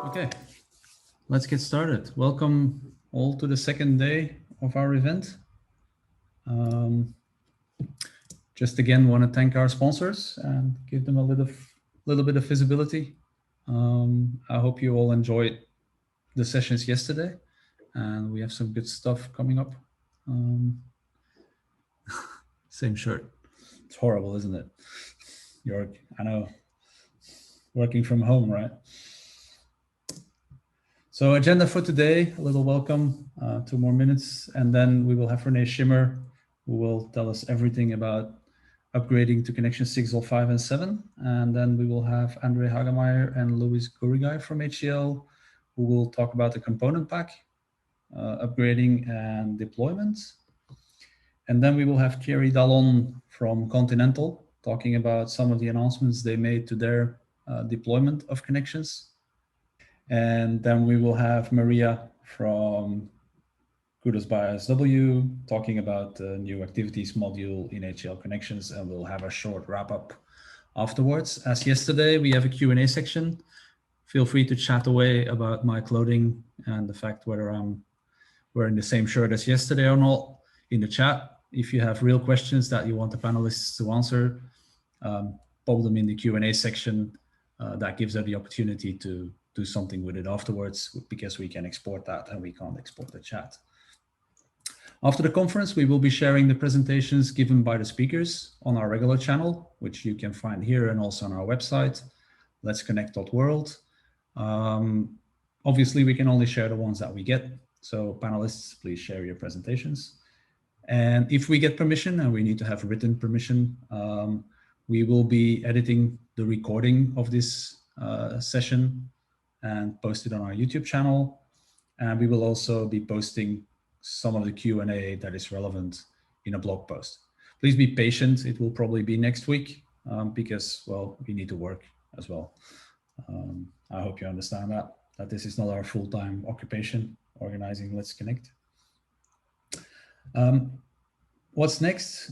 Okay, let's get started. Welcome all to the second day of our event. Just again, want to thank our sponsors and give them a little bit of visibility. I hope you all enjoyed the sessions yesterday, and we have some good stuff coming up. Same shirt. It's horrible, isn't it? I know, working from home, right? So agenda for today, a little welcome, 2 more minutes, and then we will have Rene Schimmer, who will tell us everything about upgrading to connection 6.5 and 7. And then we will have Andre Hagemeyer and Louis Gurigai from HCL, who will talk about the component pack, upgrading and deployment. And then we will have Thierry Dallon from Continental, talking about some of the announcements they made to their deployment of connections. And then we will have Maria from Kudos by SW talking about the new activities module in HCL Connections, and we'll have a short wrap up afterwards. As yesterday, we have a Q&A section. Feel free to chat away about my clothing and the fact whether I'm wearing the same shirt as yesterday or not in the chat. If you have real questions that you want the panelists to answer, pop them in the Q&A section. That gives us the opportunity to do something with it afterwards, because we can export that and we can't export the chat. After the conference, we will be sharing the presentations given by the speakers on our regular channel, which you can find here and also on our website, letsconnect.world. Obviously, we can only share the ones that we get. So panelists, please share your presentations. And if we get permission, and we need to have written permission, we will be editing the recording of this session and post it on our YouTube channel. And we will also be posting some of the Q&A that is relevant in a blog post. Please be patient. It will probably be next week because, well, we need to work as well. I hope you understand that this is not our full-time occupation, organizing Let's Connect. What's next?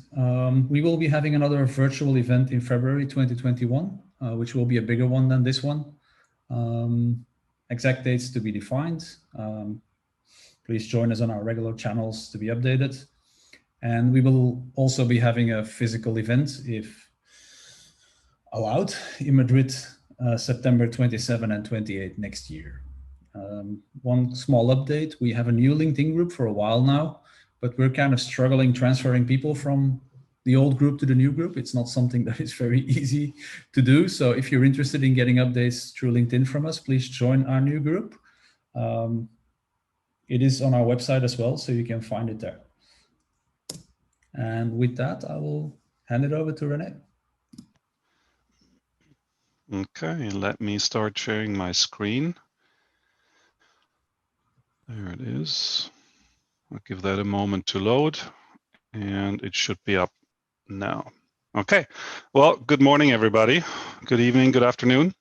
We will be having another virtual event in February 2021, which will be a bigger one than this one. Exact dates to be defined. Please join us on our regular channels to be updated. And we will also be having a physical event, if allowed, in Madrid, September 27 and 28 next year. One small update, we have a new LinkedIn group for a while now, but we're kind of struggling transferring people from the old group to the new group. It's not something that is very easy to do. So if you're interested in getting updates through LinkedIn from us, please join our new group. It is on our website as well, so you can find it there. And with that, I will hand it over to Rene. Okay, let me start sharing my screen. There it is. I'll give that a moment to load, and it should be up now. Okay, well, good morning, everybody. Good evening, good afternoon.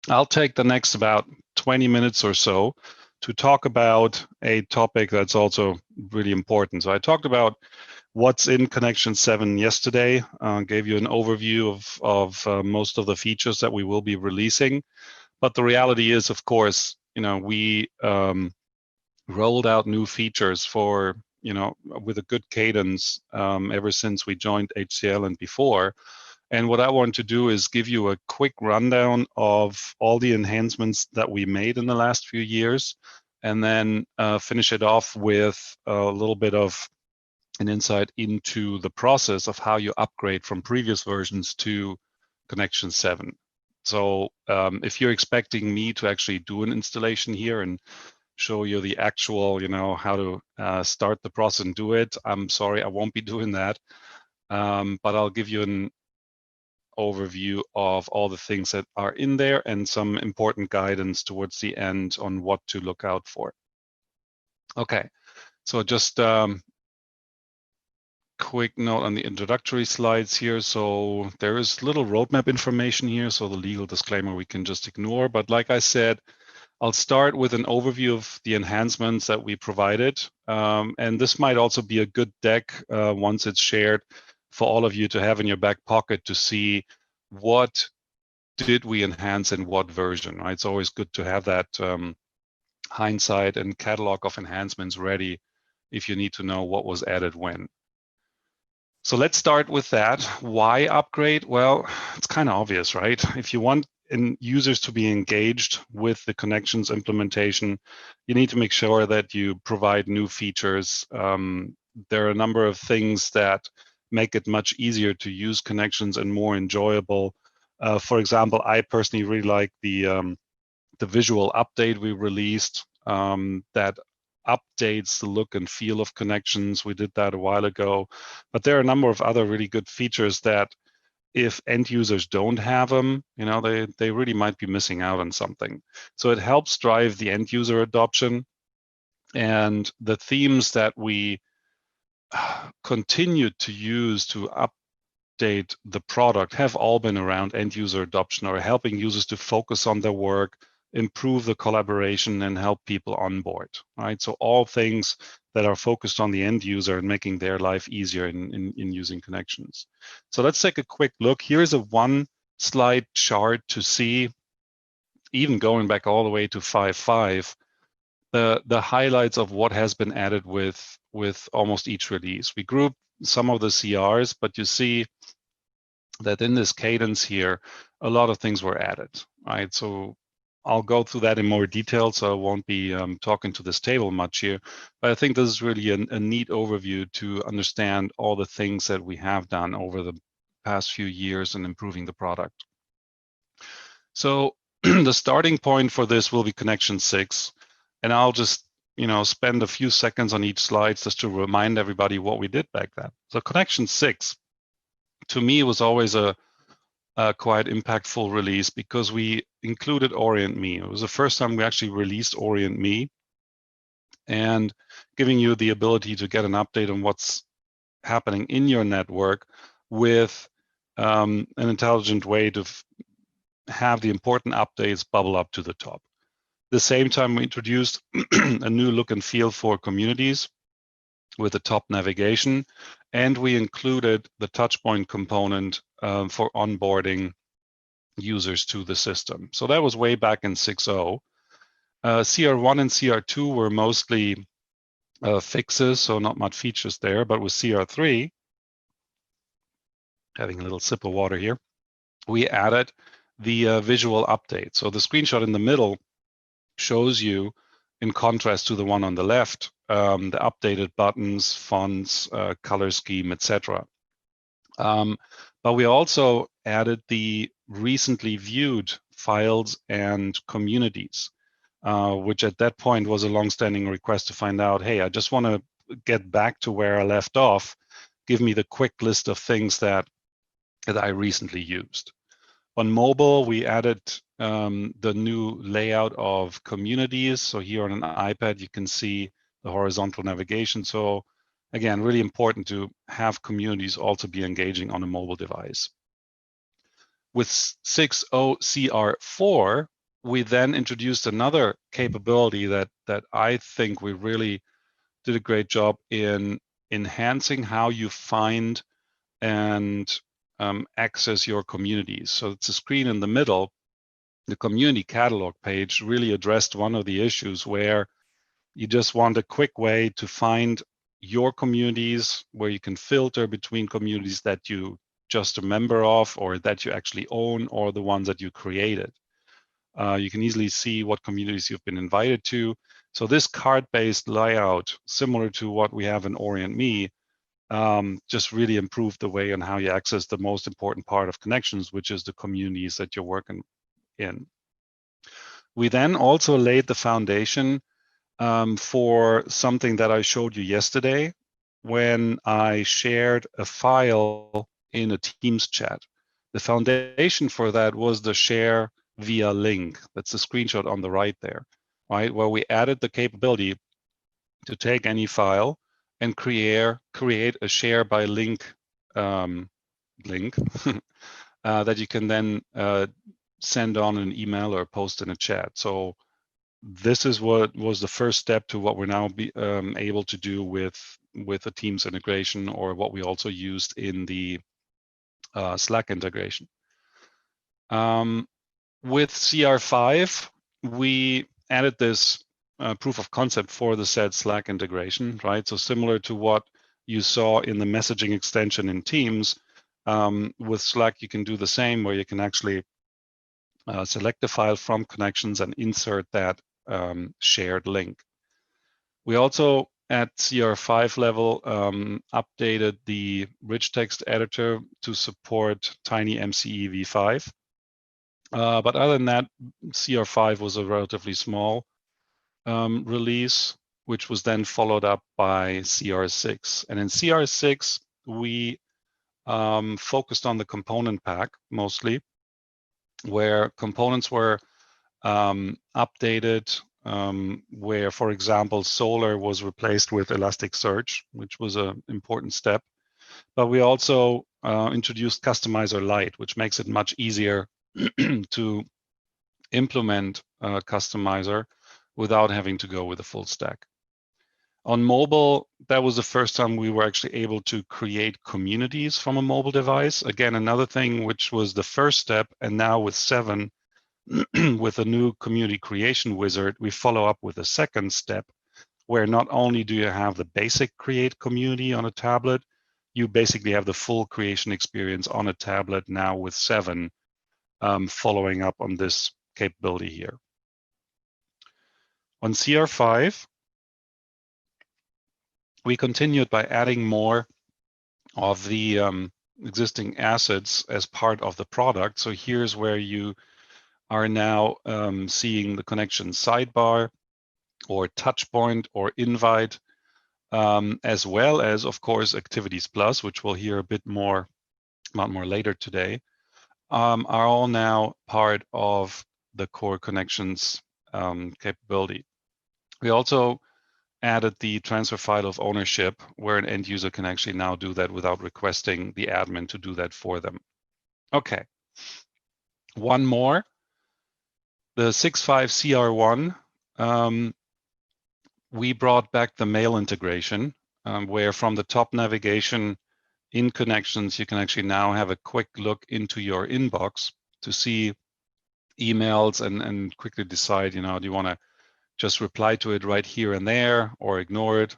I'll take the next about 20 minutes or so to talk about a topic that's also really important. So I talked about what's in Connection 7 yesterday, gave you an overview of most of the features that we will be releasing. But the reality is, of course, we rolled out new features for, with a good cadence ever since we joined HCL and before. And what I want to do is give you a quick rundown of all the enhancements that we made in the last few years, and then finish it off with a little bit of an insight into the process of how you upgrade from previous versions to Connection 7. So if you're expecting me to actually do an installation here and show you the actual, how to start the process and do it, I'm sorry, I won't be doing that. But I'll give you an overview of all the things that are in there and some important guidance towards the end on what to look out for. Okay, so just quick note on the introductory slides here. So there is little roadmap information here, so the legal disclaimer we can just ignore. But like I said, I'll start with an overview of the enhancements that we provided. And this might also be a good deck once it's shared for all of you to have in your back pocket to see what did we enhance in what version, right? It's always good to have that hindsight and catalog of enhancements ready if you need to know what was added when. So let's start with that. Why upgrade? Well, it's kind of obvious, right? If you want users to be engaged with the Connections implementation, you need to make sure that you provide new features. There are a number of things that make it much easier to use Connections and more enjoyable. For example, I personally really like the visual update we released that updates the look and feel of Connections. We did that a while ago, but there are a number of other really good features that if end users don't have them, they really might be missing out on something. So it helps drive the end user adoption, and the themes that we continue to use to update the product have all been around end user adoption or helping users to focus on their work, improve the collaboration, and help people onboard, right? So all things that are focused on the end user and making their life easier in using Connections. So let's take a quick look. Here's a one-slide chart to see, even going back all the way to 5.5, the highlights of what has been added with almost each release. We grouped some of the CRs, but you see that in this cadence here, a lot of things were added, right? So I'll go through that in more detail, so I won't be talking to this table much here. But I think this is really a neat overview to understand all the things that we have done over the past few years in improving the product. So the starting point for this will be Connection 6. And I'll just spend a few seconds on each slide just to remind everybody what we did back then. So Connection 6, to me, was always a quite impactful release because we included Orient Me. It was the first time we actually released Orient Me, and giving you the ability to get an update on what's happening in your network with an intelligent way to have the important updates bubble up to the top. At the same time, we introduced a new look and feel for communities with the top navigation, and we included the touchpoint component for onboarding users to the system. So that was way back in 6.0. CR1 and CR2 were mostly fixes, so not much features there, but with CR3, having a little sip of water here, we added the visual update. So the screenshot in the middle shows you, in contrast to the one on the left, the updated buttons, fonts, color scheme, etc. But we also added the recently viewed files and communities, which at that point was a long-standing request to find out, hey, I just want to get back to where I left off. Give me the quick list of things that I recently used. On mobile, we added the new layout of communities. So here on an iPad, you can see the horizontal navigation. So again, really important to have communities also be engaging on a mobile device. With 6.0 CR4, we then introduced another capability that I think we really did a great job in enhancing how you find and access your communities. So it's a screen in the middle. The community catalog page really addressed one of the issues where you just want a quick way to find your communities, where you can filter between communities that you just a member of or that you actually own or the ones that you created. You can easily see what communities you've been invited to. So this card-based layout, similar to what we have in Orient Me, just really improved the way on how you access the most important part of Connections, which is the communities that you're working in. We then also laid the foundation for something that I showed you yesterday when I shared a file in a Teams chat. The foundation for that was the share via link. That's the screenshot on the right there, right? Where we added the capability to take any file and create a share by link link that you can then send on an email or post in a chat. So this is what was the first step to what we're now able to do with the Teams integration, or what we also used in the Slack integration. With CR5, we added this proof of concept for the said Slack integration, right? So similar to what you saw in the messaging extension in Teams, with Slack, you can do the same, where you can actually select a file from Connections and insert that shared link. We also, at CR5 level, updated the rich text editor to support TinyMCE v5. But other than that, CR5 was a relatively small release, which was then followed up by CR6. And in CR6, we focused on the component pack mostly, where components were updated, where, for example, Solar was replaced with Elasticsearch, which was an important step. But we also introduced Customizer Lite, which makes it much easier to implement Customizer without having to go with a full stack. On mobile, that was the first time we were actually able to create communities from a mobile device. Again, another thing which was the first step, and now with 7, with a new community creation wizard, we follow up with a second step, where not only do you have the basic create community on a tablet, you basically have the full creation experience on a tablet now with 7, following up on this capability here. On CR5, we continued by adding more of the existing assets as part of the product. So here's where you are now seeing the connection sidebar, or touch point, or invite, as well as, of course, Activities Plus, which we'll hear a bit more about more later today, are all now part of the core Connections capability. We also added the transfer file of ownership, where an end user can actually now do that without requesting the admin to do that for them. Okay, one more. The 6.5 CR1, we brought back the mail integration, where from the top navigation in Connections, you can actually now have a quick look into your inbox to see emails and quickly decide, do you want to just reply to it right here and there, or ignore it?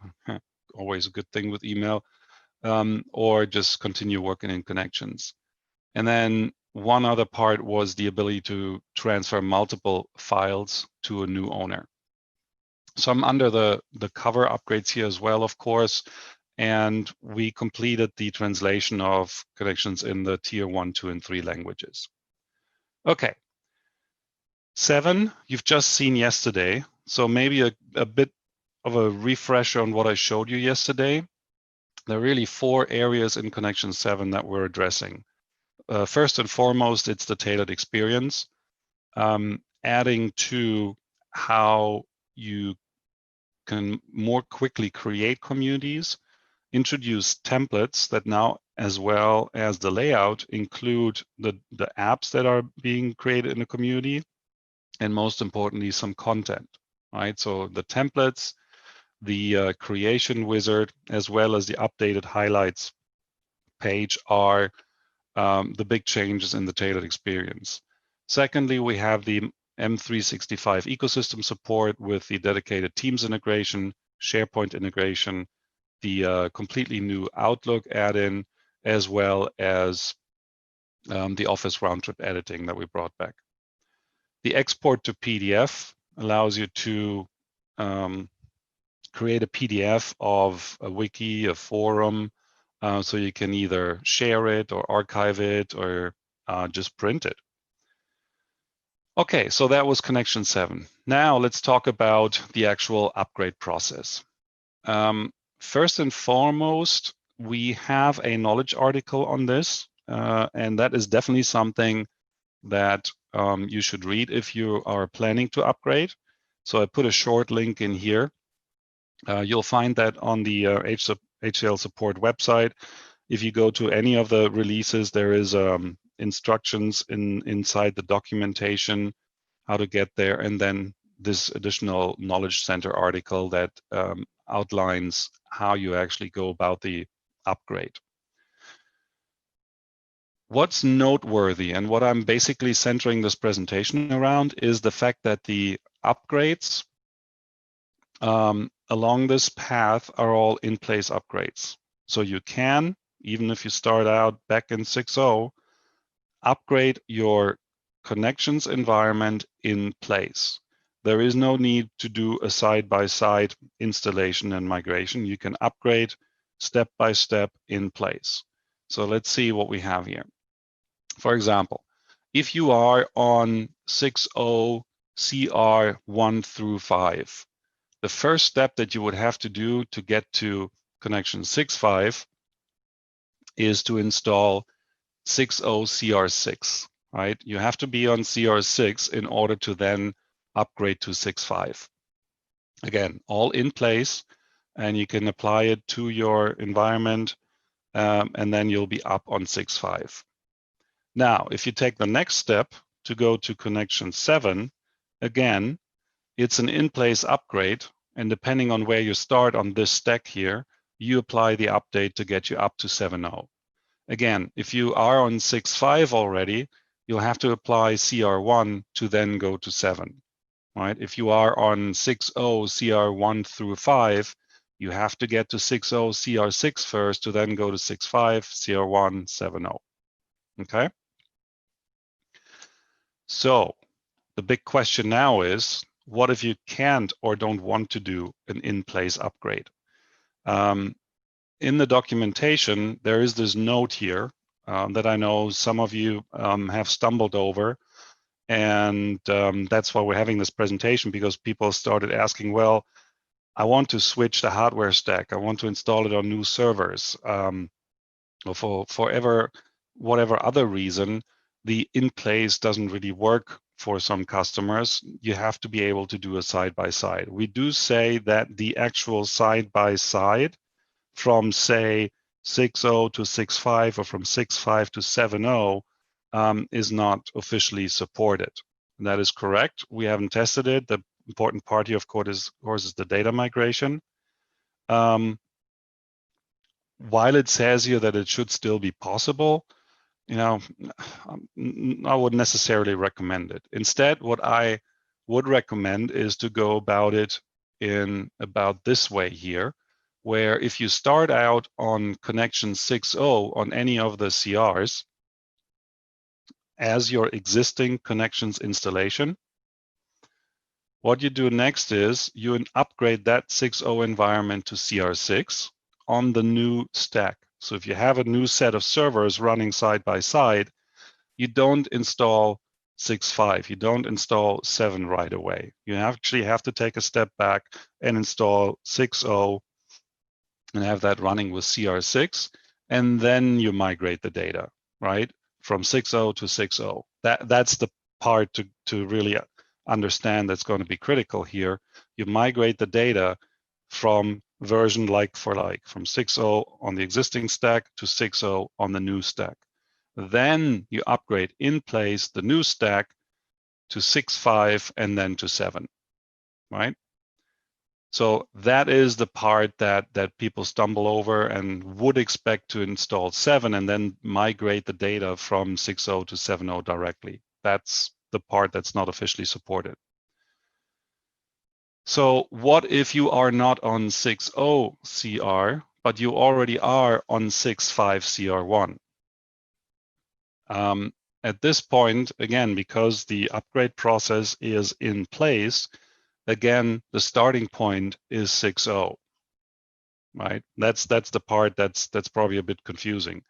Always a good thing with email, or just continue working in Connections. And then one other part was the ability to transfer multiple files to a new owner. Some under the cover upgrades here as well, of course, and we completed the translation of Connections in the tier 1, 2, and 3 languages. Okay, 7, you've just seen yesterday, so maybe a bit of a refresher on what I showed you yesterday. There are really 4 areas in Connection 7 that we're addressing. First and foremost, it's the tailored experience, adding to how you can more quickly create communities, introduce templates that now, as well as the layout, include the apps that are being created in a community, and most importantly, some content, right? So the templates, the creation wizard, as well as the updated highlights page are the big changes in the tailored experience. Secondly, we have the M365 ecosystem support with the dedicated Teams integration, SharePoint integration, the completely new Outlook add-in, as well as the Office round-trip editing that we brought back. The export to PDF allows you to create a PDF of a wiki, a forum, so you can either share it or archive it or just print it. Okay, so that was Connection 7. Now let's talk about the actual upgrade process. First and foremost, we have a knowledge article on this, and that is definitely something that you should read if you are planning to upgrade. So I put a short link in here. You'll find that on the HCL support website. If you go to any of the releases, there is instructions inside the documentation how to get there, and then this additional Knowledge Center article that outlines how you actually go about the upgrade. What's noteworthy and what I'm basically centering this presentation around is the fact that the upgrades along this path are all in-place upgrades. So you can, even if you start out back in 6.0, upgrade your connections environment in place. There is no need to do a side-by-side installation and migration. You can upgrade step by step in place. So let's see what we have here. For example, if you are on 6.0 CR 1 through 5, the first step that you would have to do to get to connection 6.5 is to install 6.0 CR6, right? You have to be on CR6 in order to then upgrade to 6.5. Again, all in place, and you can apply it to your environment, and then you'll be up on 6.5. Now, if you take the next step to go to connection 7, again, it's an in-place upgrade, and depending on where you start on this stack here, you apply the update to get you up to 7.0. Again, if you are on 6.5 already, you'll have to apply CR1 to then go to 7, right? If you are on 6.0 CR1 through 5, you have to get to 6.0 CR6 first to then go to 6.5, CR1, 7.0, okay? So the big question now is, what if you can't or don't want to do an in-place upgrade? In the documentation, there is this note here that I know some of you have stumbled over. And that's why we're having this presentation, because people started asking, well, I want to switch the hardware stack. I want to install it on new servers. Or for whatever other reason, the in-place doesn't really work for some customers. You have to be able to do a side-by-side. We do say that the actual side-by-side from, say, 6.0 to 6.5 or from 6.5 to 7.0 is not officially supported. And that is correct. We haven't tested it. The important part here, of course, is the data migration. While it says here that it should still be possible, you know, I wouldn't necessarily recommend it. Instead, what I would recommend is to go about it in about this way here, where if you start out on connection 6.0 on any of the CRs as your existing connections installation, what you do next is you upgrade that 6.0 environment to CR6 on the new stack. So if you have a new set of servers running side by side, you don't install 6.5, you don't install 7 right away. You actually have to take a step back and install 6.0 and have that running with CR6, and then you migrate the data, right? From 6.0 to 6.0. That's the part to really understand that's going to be critical here. You migrate the data from version like for like, from 6.0 on the existing stack to 6.0 on the new stack. Then you upgrade in place the new stack to 6.5 and then to 7, right? So that is the part that people stumble over and would expect to install 7 and then migrate the data from 6.0 to 7.0 directly. That's the part that's not officially supported. So what if you are not on 6.0 CR, but you already are on 6.5 CR1? At this point, again, because the upgrade process is in place, again, the starting point is 6.0, right? That's the part that's probably a bit confusing.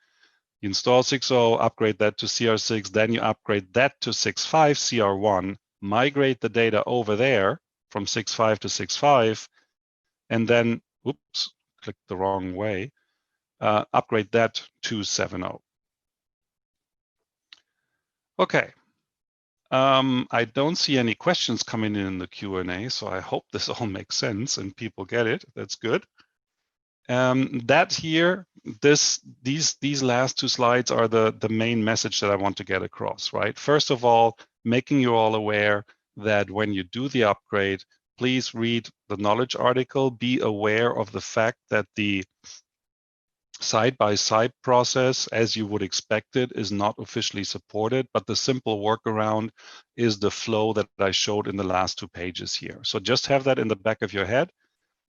You install 6.0, upgrade that to CR6, then you upgrade that to 6.5 CR1, migrate the data over there from 6.5 to 6.5, and then, oops, clicked the wrong way, upgrade that to 7.0. Okay. I don't see any questions coming in the Q&A, so I hope this all makes sense and people get it. That's good. That here, these last 2 slides are the main message that I want to get across, right? First of all, making you all aware that when you do the upgrade, please read the knowledge article. Be aware of the fact that the side-by-side process, as you would expect it, is not officially supported, but the simple workaround is the flow that I showed in the last 2 pages here. So just have that in the back of your head.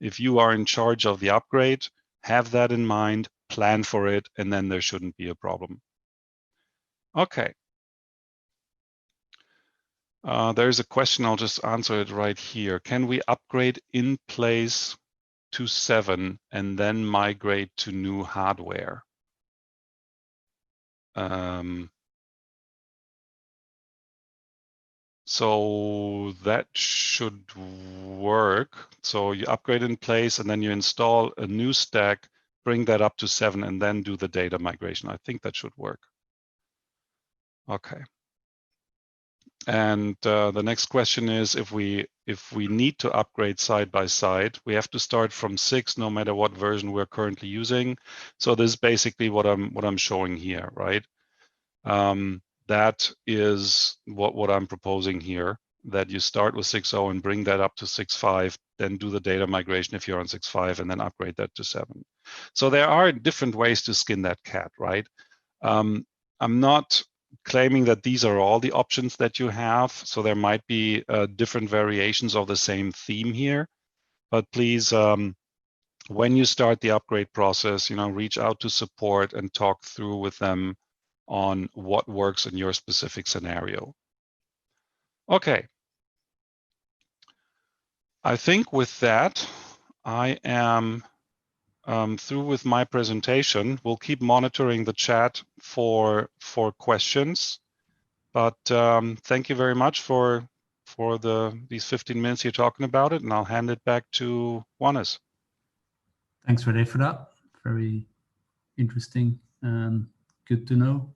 If you are in charge of the upgrade, have that in mind, plan for it, and then there shouldn't be a problem. Okay. There's a question, I'll just answer it right here. Can we upgrade in place to 7 and then migrate to new hardware? So that should work. So you upgrade in place and then you install a new stack, bring that up to 7 and then do the data migration. I think that should work. Okay. And the next question is, if we need to upgrade side by side, we have to start from 6, no matter what version we're currently using. So this is basically what I'm showing here, right? That is what I'm proposing here, that you start with 6.0 and bring that up to 6.5, then do the data migration if you're on 6.5, and then upgrade that to 7. So there are different ways to skin that cat, right? I'm not claiming that these are all the options that you have. So there might be different variations of the same theme here. But please, when you start the upgrade process, reach out to support and talk through with them on what works in your specific scenario. Okay. I think with that, I am through with my presentation. We'll keep monitoring the chat for questions. But thank you very much for these 15 minutes you're talking about it, and I'll hand it back to Wannes. Thanks, Rene, for that. Very interesting and good to know.